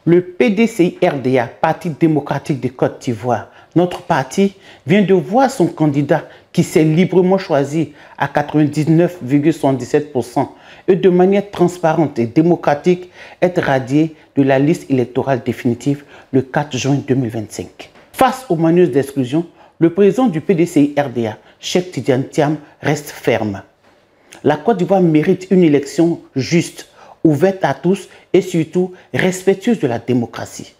Le PDCI-RDA, Parti démocratique de Côte d'Ivoire, notre parti vient de voir son candidat qui s'est librement choisi à 99,77% et de manière transparente et démocratique être radié de la liste électorale définitive le 4 juin 2025. Face aux manœuvres d'exclusion, le président du PDCI-RDA, Cheikh Tidiane Thiam, reste ferme. La Côte d'Ivoire mérite une élection juste, ouverte à tous et surtout respectueuse de la démocratie.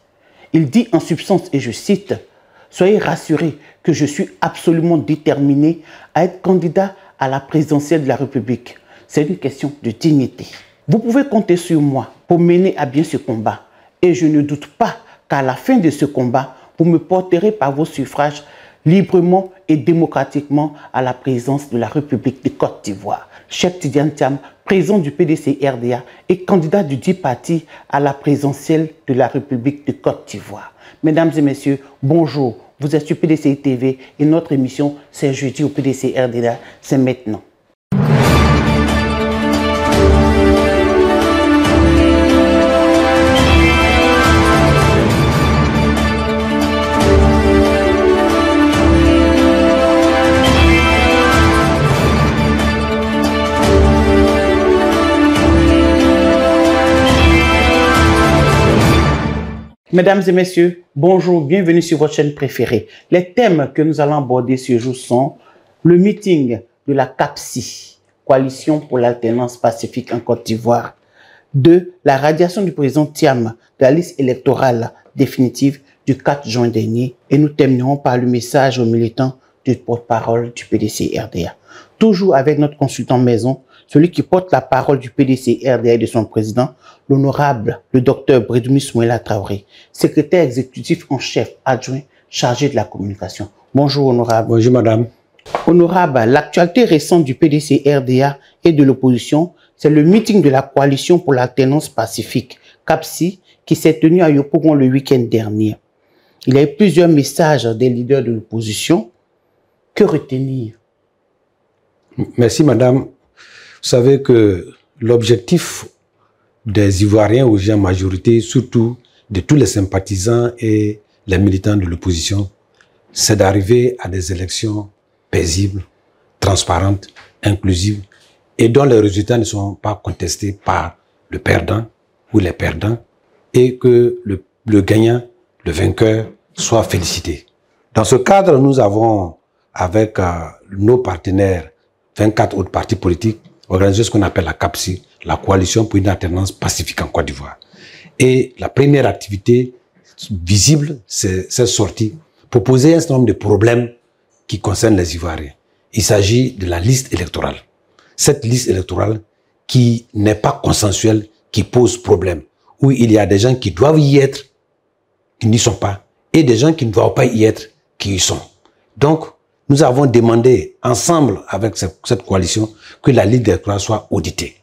Il dit en substance, et je cite, « Soyez rassurés que je suis absolument déterminé à être candidat à la présidentielle de la République. C'est une question de dignité. Vous pouvez compter sur moi pour mener à bien ce combat et je ne doute pas qu'à la fin de ce combat, vous me porterez par vos suffrages librement et démocratiquement à la présidence de la République de Côte d'Ivoire. » Cheikh Tidiane Thiam, président du PDCI-RDA et candidat du dit parti à la présidentielle de la République de Côte d'Ivoire. Mesdames et messieurs, bonjour. Vous êtes sur PDCI TV et notre émission, c'est jeudi au PDCI-RDA, c'est maintenant. Mesdames et messieurs, bonjour, bienvenue sur votre chaîne préférée. Les thèmes que nous allons aborder ce jour sont le meeting de la CAPSI, Coalition pour l'alternance pacifique en Côte d'Ivoire. 2. La radiation du président Thiam de la liste électorale définitive du 4 juin dernier. Et nous terminerons par le message aux militants du porte-parole du PDCI-RDA. Toujours avec notre consultant maison, celui qui porte la parole du PDCI-RDA et de son président, l'honorable, le docteur Brédoumi Soumaïla Traoré, secrétaire exécutif en chef adjoint chargé de la communication. Bonjour, honorable. Bonjour, madame. Honorable, l'actualité récente du PDCI-RDA et de l'opposition, c'est le meeting de la Coalition pour l'alternance pacifique, CAPSI, qui s'est tenu à Yopougon le week-end dernier. Il y a eu plusieurs messages des leaders de l'opposition. Que retenir? Merci, madame. Vous savez que l'objectif des Ivoiriens aux gens majorité, surtout de tous les sympathisants et les militants de l'opposition, c'est d'arriver à des élections paisibles, transparentes, inclusives et dont les résultats ne sont pas contestés par le perdant ou les perdants et que le gagnant, le vainqueur, soit félicité. Dans ce cadre, nous avons, avec nos partenaires, 24 autres partis politiques, organisé ce qu'on appelle la CAPSI, la Coalition pour une alternance pacifique en Côte d'Ivoire. Et la première activité visible, c'est cette sortie pour poser un certain nombre de problèmes qui concernent les Ivoiriens. Il s'agit de la liste électorale. Cette liste électorale qui n'est pas consensuelle, qui pose problème, où il y a des gens qui doivent y être, qui n'y sont pas, et des gens qui ne doivent pas y être, qui y sont. Donc, nous avons demandé ensemble avec cette coalition que la liste électorale soit auditée.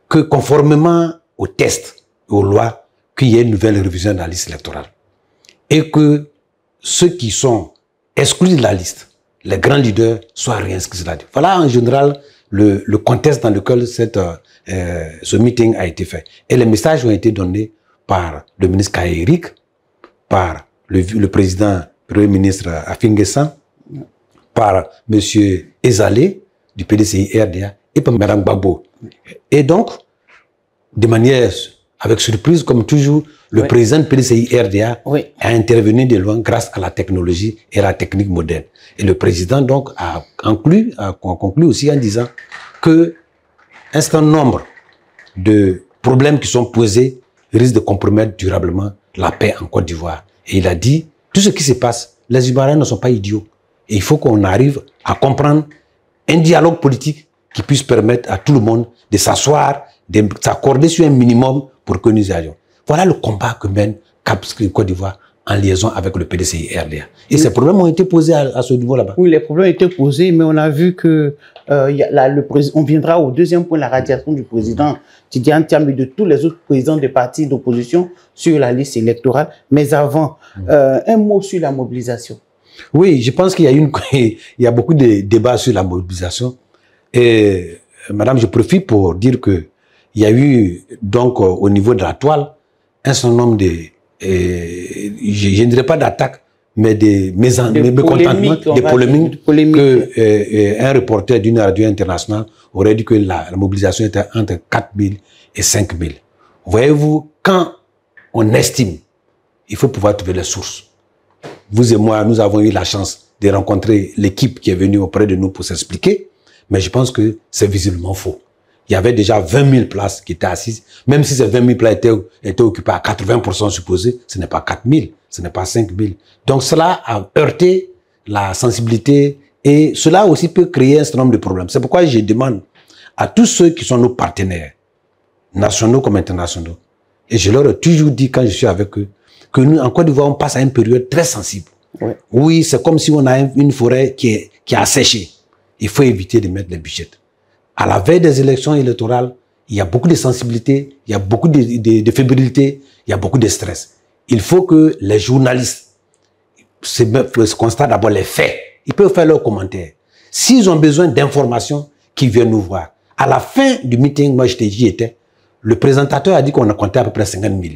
Que conformément aux tests et aux lois, qu'il y ait une nouvelle révision de la liste électorale. Et que ceux qui sont exclus de la liste, les grands leaders, soient réinscrits sur la liste. Voilà en général le contexte dans lequel ce meeting a été fait. Et les messages ont été donnés par le ministre Kaïrik, par le président, premier ministre Afinguessan, par M. Ezalé du PDCI-RDA et par Mme Gbagbo. Et donc, de manière, avec surprise, comme toujours, le président du PDCI-RDA a intervenu de loin grâce à la technologie et à la technique moderne. Et le président donc a conclu aussi en disant que un certain nombre de problèmes qui sont posés risquent de compromettre durablement la paix en Côte d'Ivoire. Et il a dit, tout ce qui se passe, les Ivoiriens ne sont pas idiots. Et il faut qu'on arrive à comprendre un dialogue politique qui puisse permettre à tout le monde de s'asseoir, de s'accorder sur un minimum pour que nous allions. Voilà le combat que mène CAPSI Côte d'Ivoire en liaison avec le PDCI-RDA. Et ces problèmes ont été posés à ce niveau là-bas. Oui, les problèmes ont été posés, mais on a vu que on viendra au deuxième point, la radiation du président Tidiane Thiam et de tous les autres présidents des partis d'opposition sur la liste électorale. Mais avant, un mot sur la mobilisation. Oui, je pense qu'il y a beaucoup de débats sur la mobilisation. Et madame, je profite pour dire que il y a eu donc au niveau de la toile un certain nombre de, je ne dirais pas d'attaques, mais des mécontentements, des polémiques que un reporter d'une radio internationale aurait dit que la mobilisation était entre 4 000 et 5 000. Voyez-vous, quand on estime, il faut pouvoir trouver les sources. Vous et moi, nous avons eu la chance de rencontrer l'équipe qui est venue auprès de nous pour s'expliquer, mais je pense que c'est visiblement faux. Il y avait déjà 20 000 places qui étaient assises. Même si ces 20 000 places étaient occupées à 80% supposés, ce n'est pas 4 000, ce n'est pas 5 000. Donc cela a heurté la sensibilité et cela aussi peut créer un certain nombre de problèmes. C'est pourquoi je demande à tous ceux qui sont nos partenaires, nationaux comme internationaux, et je leur ai toujours dit quand je suis avec eux, que nous, en Côte d'Ivoire, on passe à une période très sensible. Ouais. Oui, c'est comme si on a une forêt qui a séché. Il faut éviter de mettre les bûchettes. À la veille des élections électorales, il y a beaucoup de sensibilité, il y a beaucoup de fébrilité, il y a beaucoup de stress. Il faut que les journalistes se constatent d'abord les faits. Ils peuvent faire leurs commentaires. S'ils ont besoin d'informations, qu'ils viennent nous voir. À la fin du meeting, moi j'y étais, le présentateur a dit qu'on a compté à peu près 50 000.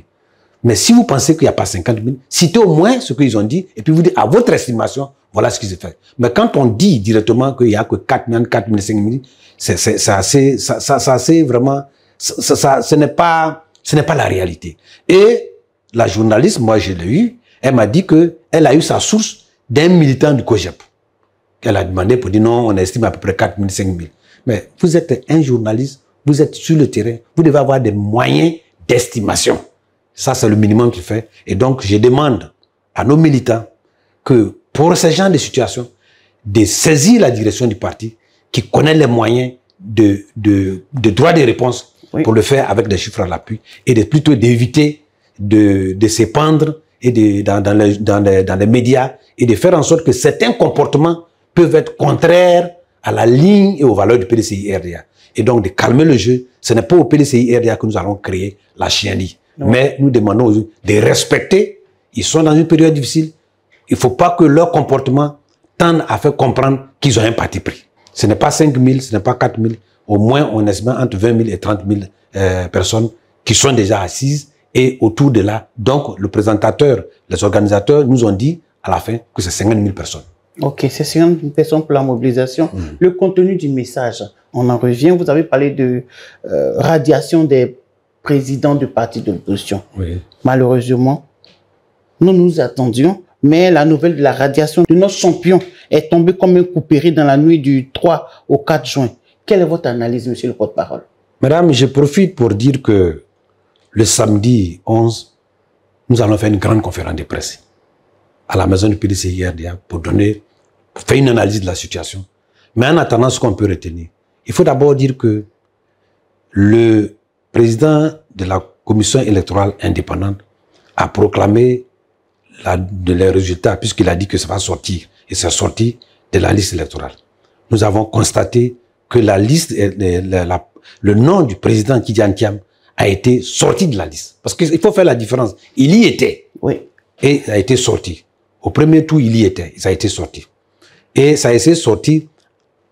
Mais si vous pensez qu'il n'y a pas 50 000, citez au moins ce qu'ils ont dit et puis vous dites à votre estimation, voilà ce qui se fait. Mais quand on dit directement qu'il n'y a que 4 000, 4 000, 5 000, c'est assez vraiment, ce n'est pas la réalité. Et la journaliste, moi je l'ai eu, elle m'a dit qu'elle a eu sa source d'un militant du COGEP. Elle a demandé pour dire non, on estime à peu près 4 000, 5 000. Mais vous êtes un journaliste, vous êtes sur le terrain, vous devez avoir des moyens d'estimation. Ça, c'est le minimum qu'il fait. Et donc, je demande à nos militants que pour ce genre de situation, de saisir la direction du parti qui connaît les moyens de droit de réponse pour le faire avec des chiffres à l'appui et plutôt d'éviter de s'épandre et dans les médias et de faire en sorte que certains comportements peuvent être contraires à la ligne et aux valeurs du PDCI-RDA. Et donc, de calmer le jeu. Ce n'est pas au PDCI-RDA que nous allons créer la chienlit. Non. Mais nous demandons aux gens de respecter. Ils sont dans une période difficile. Il ne faut pas que leur comportement tende à faire comprendre qu'ils ont un parti pris. Ce n'est pas 5 000, ce n'est pas 4 000. Au moins, on estime entre 20 000 et 30 000 personnes qui sont déjà assises et autour de là. Donc, le présentateur, les organisateurs nous ont dit à la fin que c'est 50 000 personnes. Ok, c'est 50 000 personnes pour la mobilisation. Le contenu du message, on en revient. Vous avez parlé de radiation des président du parti de l'opposition. Oui. Malheureusement, nous nous attendions, mais la nouvelle de la radiation de notre champion est tombée comme un couperet dans la nuit du 3 au 4 juin. Quelle est votre analyse, monsieur le porte-parole? Madame, je profite pour dire que le samedi 11, nous allons faire une grande conférence de presse à la maison du PDCI-RDA pour faire une analyse de la situation. Mais en attendant, ce qu'on peut retenir, il faut d'abord dire que le président de la commission électorale indépendante a proclamé les résultats puisqu'il a dit que ça va sortir. Et c'est sorti de la liste électorale. Nous avons constaté que la liste, le nom du président Tidjane Thiam a été sorti de la liste. Parce qu'il faut faire la différence. Il y était. Oui. Et il a été sorti. Au premier tour, il y était. Ça a été sorti. Et ça a été sorti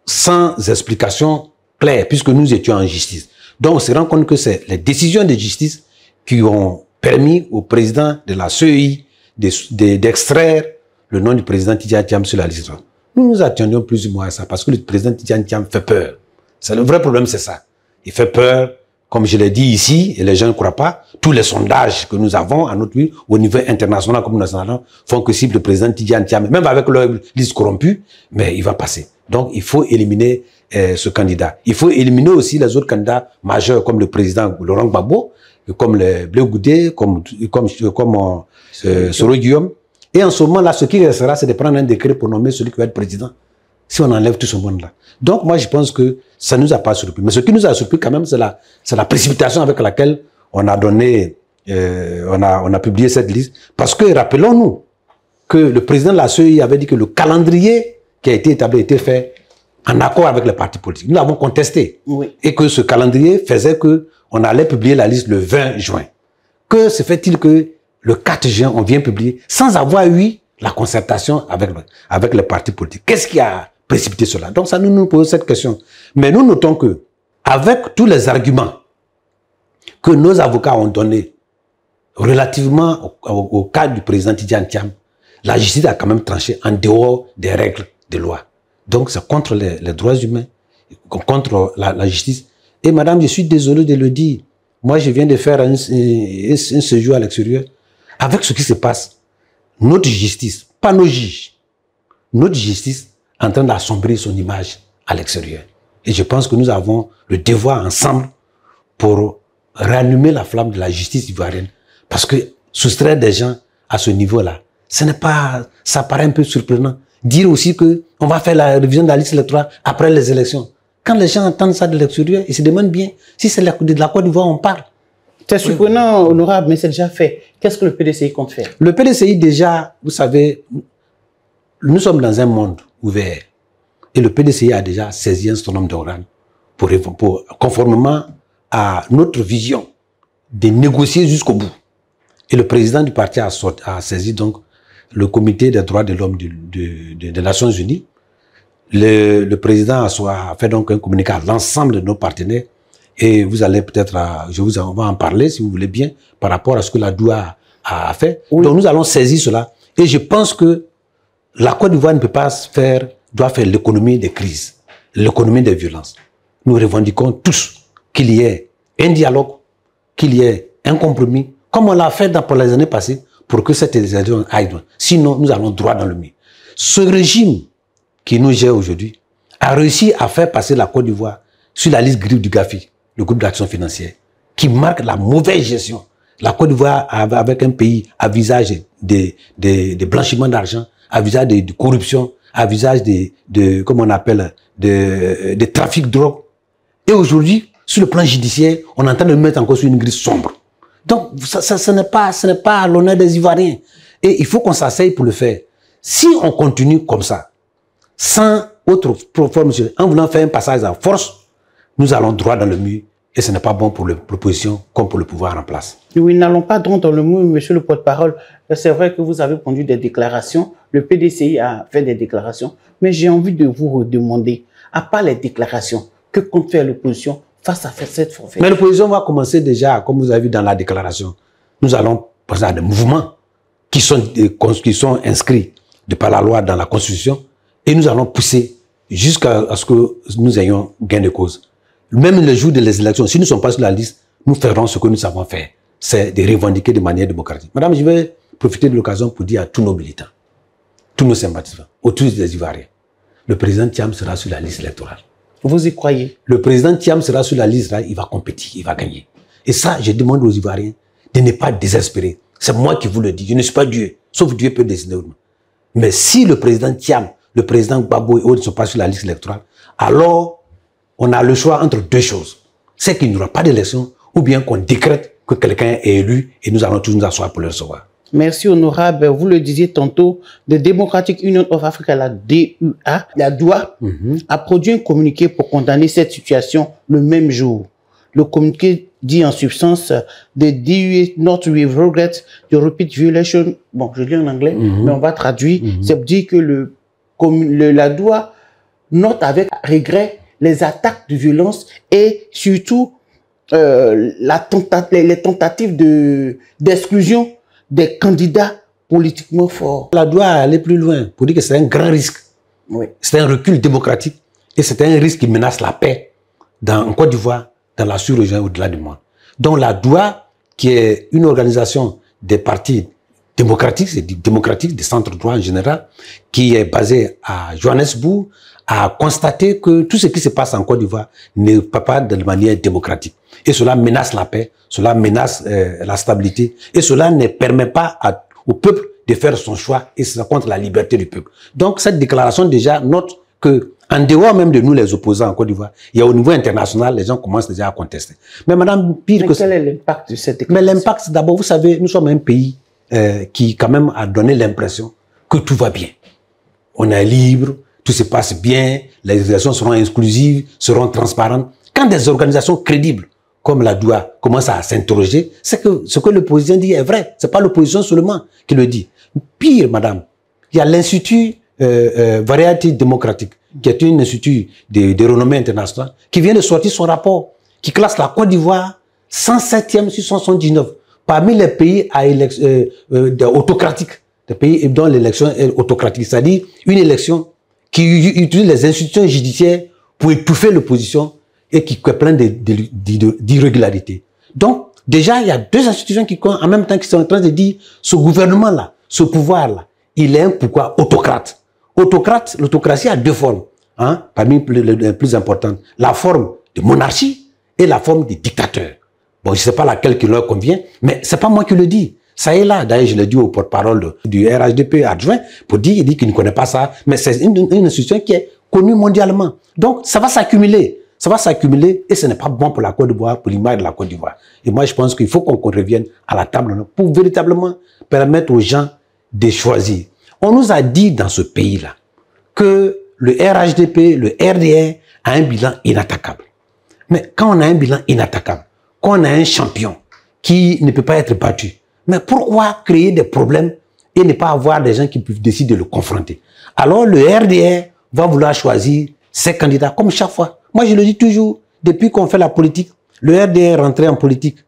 sans explication claire puisque nous étions en justice. Donc, on se rend compte que c'est les décisions de justice qui ont permis au président de la CEI d'extraire le nom du président Tidjane Thiam sur la liste. Nous nous attendions plus ou moins à ça parce que le président Tidjane Thiam fait peur. C'est le vrai problème, c'est ça. Il fait peur, comme je l'ai dit ici, et les gens ne croient pas. Tous les sondages que nous avons à notre vie, au niveau international comme national, font que si le président Tidjane Thiam, même avec leur liste corrompue, mais il va passer. Donc, il faut éliminer ce candidat. Il faut éliminer aussi les autres candidats majeurs comme le président Laurent Gbagbo, comme le Blé Goudé, comme Soro Guillaume. Et en ce moment-là, ce qui restera, c'est de prendre un décret pour nommer celui qui va être président. Si on enlève tout ce monde-là. Donc, moi, je pense que ça ne nous a pas surpris. Mais ce qui nous a surpris quand même, c'est la précipitation avec laquelle on a donné, on a publié cette liste. Parce que, rappelons-nous, que le président de la CEI avait dit que le calendrier qui a été établi était fait en accord avec les partis politiques. Nous l'avons contesté. Oui. Et que ce calendrier faisait qu'on allait publier la liste le 20 juin. Que se fait-il que le 4 juin, on vient publier sans avoir eu la concertation avec les partis politiques? Qu'est-ce qui a précipité cela? Donc ça nous pose cette question. Mais nous notons que, avec tous les arguments que nos avocats ont donnés relativement au cas du président Tidjane Thiam, la justice a quand même tranché en dehors des règles de loi. Donc c'est contre les droits humains, contre la justice. Et madame, je suis désolé de le dire, moi je viens de faire un séjour à l'extérieur. Avec ce qui se passe, notre justice, pas nos juges, notre justice est en train d'assombrir son image à l'extérieur. Et je pense que nous avons le devoir ensemble pour rallumer la flamme de la justice ivoirienne. Parce que soustraire des gens à ce niveau-là, ce n'est pas, ça paraît un peu surprenant. Dire aussi que on va faire la révision de la liste électorale après les élections. Quand les gens entendent ça de l'extérieur, ils se demandent bien si c'est de la Côte d'Ivoire on parle. C'est surprenant, honorable, mais c'est déjà fait. Qu'est-ce que le PDCI compte faire? Le PDCI, déjà, vous savez, nous sommes dans un monde ouvert. Et le PDCI a déjà saisi un certain nombre d'organes pour, conformément à notre vision, de négocier jusqu'au bout. Et le président du parti a saisi donc le comité des droits de l'homme des Nations Unies. Le président a fait donc un communiqué à l'ensemble de nos partenaires. Et vous allez peut-être, on va en parler si vous voulez bien, par rapport à ce que la DOA a fait. Oui. Donc nous allons saisir cela. Et je pense que la Côte d'Ivoire ne peut pas doit faire l'économie des crises, l'économie des violences. Nous revendiquons tous qu'il y ait un dialogue, qu'il y ait un compromis, comme on l'a fait pour les années passées, pour que cette élection aille loin. Sinon, nous allons droit dans le mur. Ce régime qui nous gère aujourd'hui a réussi à faire passer la Côte d'Ivoire sur la liste grise du GAFI, le groupe d'action financière, qui marque la mauvaise gestion. La Côte d'Ivoire, avec un pays à visage de blanchiment d'argent, à visage de corruption, à visage comment on appelle, de trafic de drogue. Et aujourd'hui, sur le plan judiciaire, on est en train de le mettre encore sur une grille sombre. Donc, ce n'est pas à l'honneur des Ivoiriens. Et il faut qu'on s'asseye pour le faire. Si on continue comme ça, sans autre forme, en voulant faire un passage à force, nous allons droit dans le mur. Et ce n'est pas bon pour l'opposition comme pour le pouvoir en place. Oui, n'allons pas droit dans le mur, monsieur le porte-parole. C'est vrai que vous avez conduit des déclarations. Le PDCI a fait des déclarations. Mais j'ai envie de vous redemander, à part les déclarations, que compte faire l'opposition face à cette forfait? Mais l'opposition va commencer déjà, comme vous avez vu dans la déclaration. Nous allons passer à des mouvements qui sont inscrits de par la loi dans la Constitution. Et nous allons pousser jusqu'à ce que nous ayons gain de cause. Même le jour des élections, si nous ne sommes pas sur la liste, nous ferons ce que nous savons faire. C'est de revendiquer de manière démocratique. Madame, je vais profiter de l'occasion pour dire à tous nos militants, tous nos sympathisants, autour des Ivoiriens, le président Thiam sera sur la liste électorale. Vous y croyez? Le président Thiam sera sur la liste, là, il va compétir, il va gagner. Et ça, je demande aux Ivoiriens de ne pas désespérer. C'est moi qui vous le dis, je ne suis pas Dieu, sauf Dieu peut décider. Mais si le président Thiam, le président Gbagbo et autres ne sont pas sur la liste électorale, alors on a le choix entre deux choses. C'est qu'il n'y aura pas d'élection ou bien qu'on décrète que quelqu'un est élu et nous allons tous nous asseoir pour le recevoir. Merci honorable. Vous le disiez tantôt, The Democratic Union of Africa, la DUA, la DOA, a produit un communiqué pour condamner cette situation le même jour. Le communiqué dit en substance, the DUA not with regret the repeat violation. Bon, je lis en anglais, mais on va traduire. Ça veut dire que la DOA note avec regret les attaques de violence et surtout les tentatives d'exclusion des candidats politiquement forts. La DOA aller plus loin pour dire que c'est un grand risque. Oui. C'est un recul démocratique et c'est un risque qui menace la paix en Côte d'Ivoire, dans la sous-région et au-delà du monde. Donc la DOA, qui est une organisation des partis démocratiques, c'est démocratique, des centres droits en général, qui est basée à Johannesburg, a constaté que tout ce qui se passe en Côte d'Ivoire ne passe pas de manière démocratique. Et cela menace la paix, cela menace la stabilité, et cela ne permet pas au peuple de faire son choix, et c'est contre la liberté du peuple. Donc cette déclaration déjà note que, en dehors même de nous les opposants en Côte d'Ivoire, il y a au niveau international, les gens commencent déjà à contester. Mais madame, pire que ça. Quel est l'impact de cette déclaration? Mais l'impact, d'abord, vous savez, nous sommes un pays qui quand même a donné l'impression que tout va bien. On est libre, tout se passe bien, les élections seront inclusives, seront transparentes. Quand des organisations crédibles, comme la DOA, commencent à s'interroger, c'est que ce que l'opposition dit est vrai. C'est pas l'opposition seulement qui le dit. Pire, madame, il y a l'Institut Variété démocratique, qui est un institut de renommée internationale, qui vient de sortir son rapport, qui classe la Côte d'Ivoire 107e sur 179 parmi les pays autocratiques, des pays dont l'élection est autocratique, c'est-à-dire une élection qui utilise les institutions judiciaires pour étouffer l'opposition et qui est plein d'irrégularités. Donc, déjà, il y a deux institutions qui, en même temps, qui sont en train de dire, ce gouvernement-là, ce pouvoir-là, il est un pouvoir autocrate. Autocrate, l'autocratie a deux formes, hein, parmi les plus importantes. La forme de monarchie et la forme de dictateur. Bon, je ne sais pas laquelle qui leur convient, mais c'est pas moi qui le dis. Ça est là. D'ailleurs, je l'ai dit au porte-parole du RHDP adjoint pour dire, il dit qu'il ne connaît pas ça, mais c'est une institution qui est connue mondialement. Donc, ça va s'accumuler. Ça va s'accumuler et ce n'est pas bon pour la Côte d'Ivoire, pour l'image de la Côte d'Ivoire. Et moi, je pense qu'il faut qu'on revienne à la table pour véritablement permettre aux gens de choisir. On nous a dit dans ce pays-là que le RHDP, le RDR a un bilan inattaquable. Mais quand on a un bilan inattaquable, quand on a un champion qui ne peut pas être battu, mais pourquoi créer des problèmes et ne pas avoir des gens qui peuvent décider de le confronter? Alors le RDR va vouloir choisir ses candidats comme chaque fois. Moi, je le dis toujours, depuis qu'on fait la politique, le RDR rentré en politique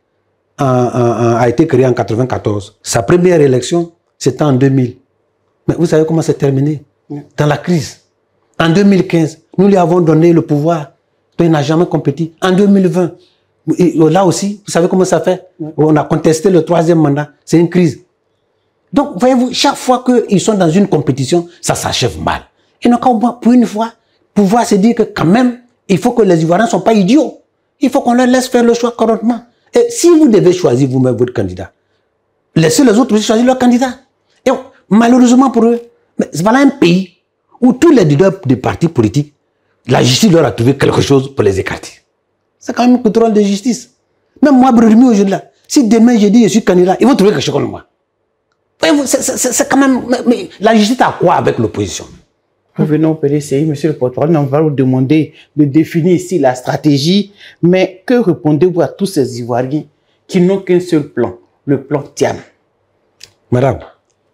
a été créé en 1994. Sa première élection, c'était en 2000. Mais vous savez comment c'est terminé? Dans la crise. En 2015, nous lui avons donné le pouvoir. Il n'a jamais compétit. En 2020, là aussi, vous savez comment ça fait? On a contesté le troisième mandat. C'est une crise. Donc, voyez-vous, chaque fois qu'ils sont dans une compétition, ça s'achève mal. Et donc, pour une fois, pouvoir se dire que quand même, il faut que les Ivoiriens ne sont pas idiots. Il faut qu'on leur laisse faire le choix correctement. Et si vous devez choisir vous-même votre candidat, laissez les autres aussi choisir leur candidat. Et malheureusement pour eux, voilà un pays où tous les leaders des partis politiques, la justice leur a trouvé quelque chose pour les écarter. C'est quand même un contrôle de justice. Même moi, Brudimi, aujourd'hui, si demain je dis je suis candidat, ils vont trouver quelque chose comme moi. C'est quand même... Mais la justice a quoi avec l'opposition? Revenons au PDCI, monsieur le porte-parole, on va vous demander de définir ici la stratégie, mais que répondez-vous à tous ces Ivoiriens qui n'ont qu'un seul plan, le plan TIAM? Madame,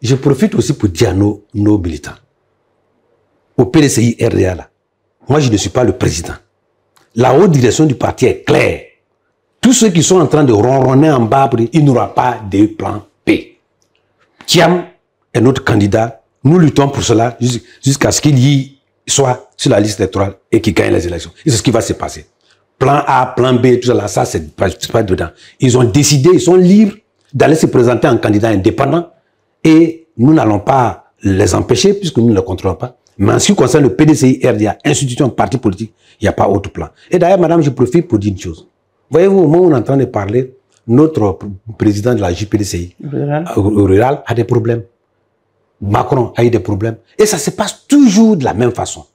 je profite aussi pour dire à nos militants, au PDCI RDA, là, moi je ne suis pas le président. La haute direction du parti est claire. Tous ceux qui sont en train de ronronner en bas, il n'y aura pas de plan P. TIAM est notre candidat. Nous luttons pour cela jusqu'à ce qu'il y soit sur la liste électorale et qu'il gagne les élections. Et c'est ce qui va se passer. Plan A, plan B, tout ça, ça c'est pas dedans. Ils ont décidé, ils sont libres d'aller se présenter en candidat indépendant et nous n'allons pas les empêcher puisque nous ne les contrôlons pas. Mais en ce qui concerne le PDCI, RDA, institution, parti politique, il n'y a pas autre plan. Et d'ailleurs, madame, je profite pour dire une chose. Voyez-vous, au moment où on est en train de parler, notre président de la JPDCI rural a des problèmes. Macron a eu des problèmes. Et ça se passe toujours de la même façon.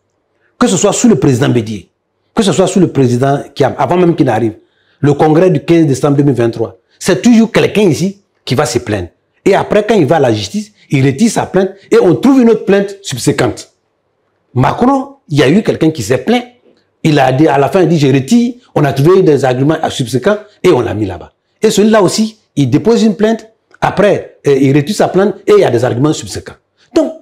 Que ce soit sous le président Bédié, que ce soit sous le président Kiam, avant même qu'il n'arrive, le congrès du 15 décembre 2023, c'est toujours quelqu'un ici qui va se plaindre. Et après, quand il va à la justice, il retire sa plainte et on trouve une autre plainte subséquente. Macron, il y a eu quelqu'un qui s'est plaint. Il a dit, à la fin, il dit, je retire. On a trouvé des arguments subséquents et on l'a mis là-bas. Et celui-là aussi, il dépose une plainte. Après, il retire sa plainte et il y a des arguments subséquents. Donc,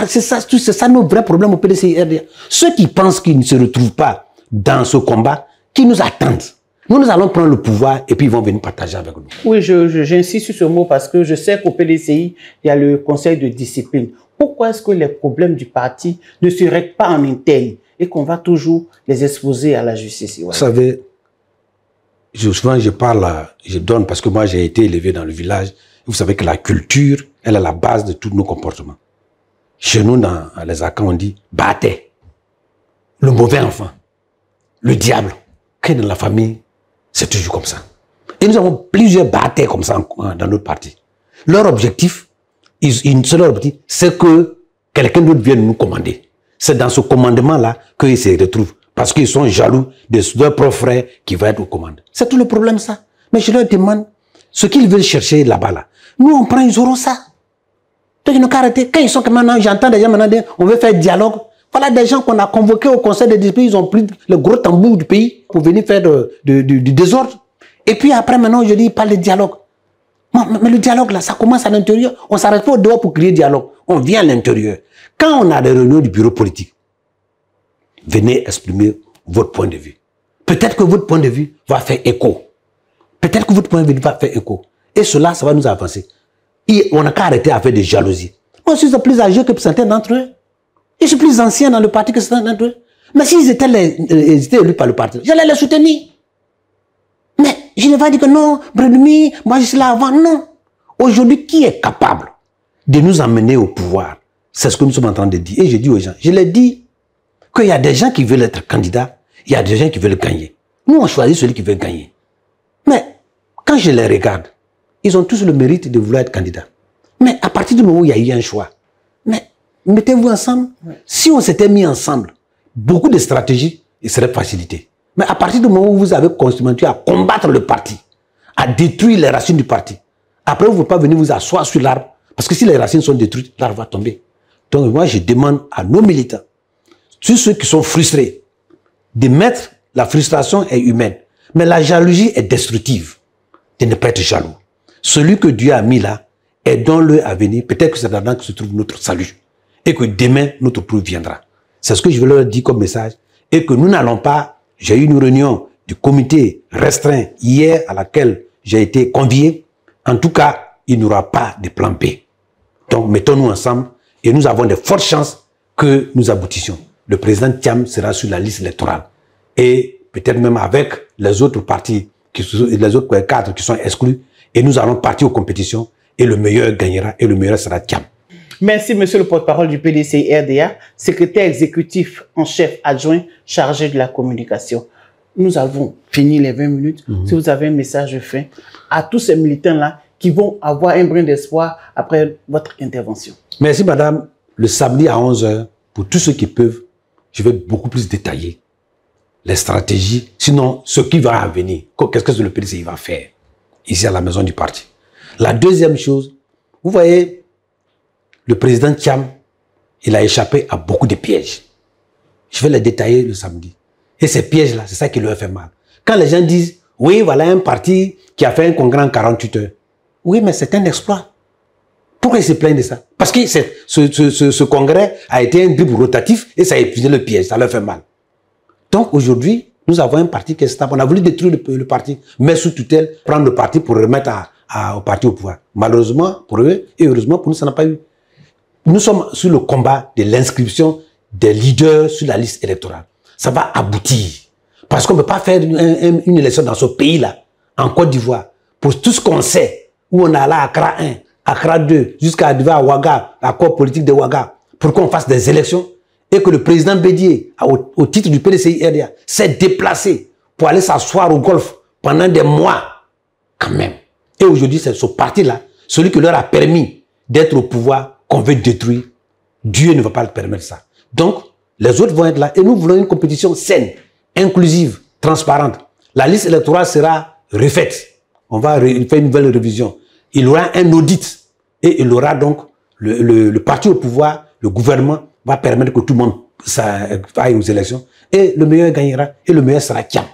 c'est ça nos vrais problèmes au PDCI RDA. Ceux qui pensent qu'ils ne se retrouvent pas dans ce combat, qui nous attendent. Nous allons prendre le pouvoir et puis ils vont venir partager avec nous. Oui, j'insiste sur ce mot parce que je sais qu'au PDCI, il y a le conseil de discipline. Pourquoi est-ce que les problèmes du parti ne se règlent pas en interne et qu'on va toujours les exposer à la justice? Vous savez, souvent je donne parce que moi j'ai été élevé dans le village. Vous savez que la culture, elle est la base de tous nos comportements. Chez nous, dans les Akans, on dit « bâté », le mauvais enfant, le diable. Quand dans la famille, c'est toujours comme ça. Et nous avons plusieurs bâtés comme ça dans notre parti. Leur objectif, c'est que quelqu'un d'autre vienne nous commander. C'est dans ce commandement-là qu'ils se retrouvent. Parce qu'ils sont jaloux de leurs propres frères qui vont être aux commandes. C'est tout le problème, ça. Mais je leur demande ce qu'ils veulent chercher là-bas, là. Nous, on prend, ils auront ça. Donc, ils n'ont qu'à arrêter. Quand ils sont comme maintenant, j'entends des gens maintenant dire, on veut faire dialogue. Voilà des gens qu'on a convoqués au conseil des disciplines, ils ont pris le gros tambour du pays pour venir faire du désordre. Et puis après, maintenant, je dis, ils parlent de dialogue. Mais le dialogue, là, ça commence à l'intérieur. On ne s'arrête pas au dehors pour créer dialogue. On vient à l'intérieur. Quand on a des réunions du bureau politique, venez exprimer votre point de vue. Peut-être que votre point de vue va faire écho. Peut-être que votre point de vue va faire écho. Et cela, ça va nous avancer. Et on n'a qu'à arrêter à faire des jalousies. Moi, je suis plus âgé que certains d'entre eux. Je suis plus ancien dans le parti que certains d'entre eux. Mais s'ils étaient élus par le parti, j'allais les soutenir. Mais je ne vais pas dire que non, Brandumi, moi je suis là avant. Non. Aujourd'hui, qui est capable de nous emmener au pouvoir? C'est ce que nous sommes en train de dire. Et je dis aux gens, je leur dis qu'il y a des gens qui veulent être candidats, il y a des gens qui veulent gagner. Nous, on choisit celui qui veut gagner. Mais quand je les regarde, ils ont tous le mérite de vouloir être candidats. Mais à partir du moment où il y a eu un choix, mais mettez-vous ensemble. Si on s'était mis ensemble, beaucoup de stratégies seraient facilitées. Mais à partir du moment où vous avez continué à combattre le parti, à détruire les racines du parti, après vous ne pouvez pas venir vous asseoir sur l'arbre, parce que si les racines sont détruites, l'arbre va tomber. Donc moi je demande à nos militants, tous ceux qui sont frustrés, de mettre, la frustration est humaine, mais la jalousie est destructive, de ne pas être jaloux. Celui que Dieu a mis là, aidons-le à venir, peut-être que c'est là-dedans que se trouve notre salut, et que demain notre preuve viendra. C'est ce que je veux leur dire comme message, et que nous n'allons pas, j'ai eu une réunion du comité restreint hier à laquelle j'ai été convié, en tout cas, il n'y aura pas de plan B. Donc mettons-nous ensemble, et nous avons de fortes chances que nous aboutissions. Le président Thiam sera sur la liste électorale. Et peut-être même avec les autres partis, les autres cadres qui sont exclus, et nous allons partir aux compétitions, et le meilleur gagnera, et le meilleur sera Thiam. Merci, monsieur le porte-parole du PDCI-RDA, secrétaire exécutif en chef adjoint chargé de la communication. Nous avons fini les 20 minutes. Si vous avez un message de fin à tous ces militants-là qui vont avoir un brin d'espoir après votre intervention. Merci, madame. Le samedi à 11 h, pour tous ceux qui peuvent, je vais beaucoup plus détailler les stratégies, sinon ce qui va venir. Qu'est-ce que le PDCI va faire ici à la maison du parti. La deuxième chose, vous voyez, le président Thiam, il a échappé à beaucoup de pièges. Je vais les détailler le samedi. Et ces pièges-là, c'est ça qui leur fait mal. Quand les gens disent, oui, voilà un parti qui a fait un congrès en 48 heures. Oui, mais c'est un exploit. Pourquoi ils se plaignent de ça? Parce que ce congrès a été un dribble rotatif et ça a épuisé le piège, ça leur fait mal. Donc aujourd'hui, nous avons un parti qui est stable. On a voulu détruire le parti, mais sous tutelle, prendre le parti pour remettre au parti au pouvoir. Malheureusement pour eux et heureusement pour nous, ça n'a pas eu. Nous sommes sur le combat de l'inscription des leaders sur la liste électorale. Ça va aboutir. Parce qu'on ne peut pas faire une élection dans ce pays-là, en Côte d'Ivoire, pour tout ce qu'on sait, où on a là Accra 1, Accra 2, jusqu'à arriver à Ouaga, l'accord politique de Ouaga, pour qu'on fasse des élections, et que le président Bédié, au titre du PDCI-RDA, s'est déplacé pour aller s'asseoir au golf pendant des mois, quand même. Et aujourd'hui, c'est ce parti-là, celui qui leur a permis d'être au pouvoir, qu'on veut détruire. Dieu ne va pas le permettre ça. Donc, les autres vont être là, et nous voulons une compétition saine, inclusive, transparente. La liste électorale sera refaite. On va faire une nouvelle révision. Il y aura un audit, et il y aura donc le parti au pouvoir, le gouvernement, va permettre que tout le monde aille aux élections. Et le meilleur gagnera, et le meilleur sera Thiam.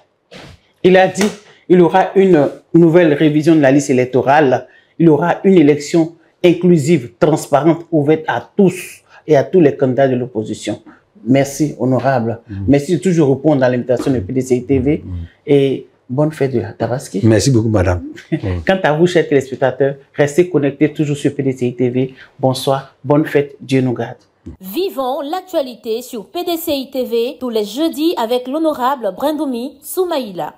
Il a dit il y aura une nouvelle révision de la liste électorale. Il y aura une élection inclusive, transparente, ouverte à tous et à tous les candidats de l'opposition. Merci, honorable. Merci de toujours répondre à l'invitation de PDCI TV. Et bonne fête de la Tabaski. Merci beaucoup, madame. Quant à vous, chers téléspectateurs, restez connectés toujours sur PDCI TV. Bonsoir, bonne fête, Dieu nous garde. Vivons l'actualité sur PDCI TV tous les jeudis avec l'honorable Brandumi Soumaïla.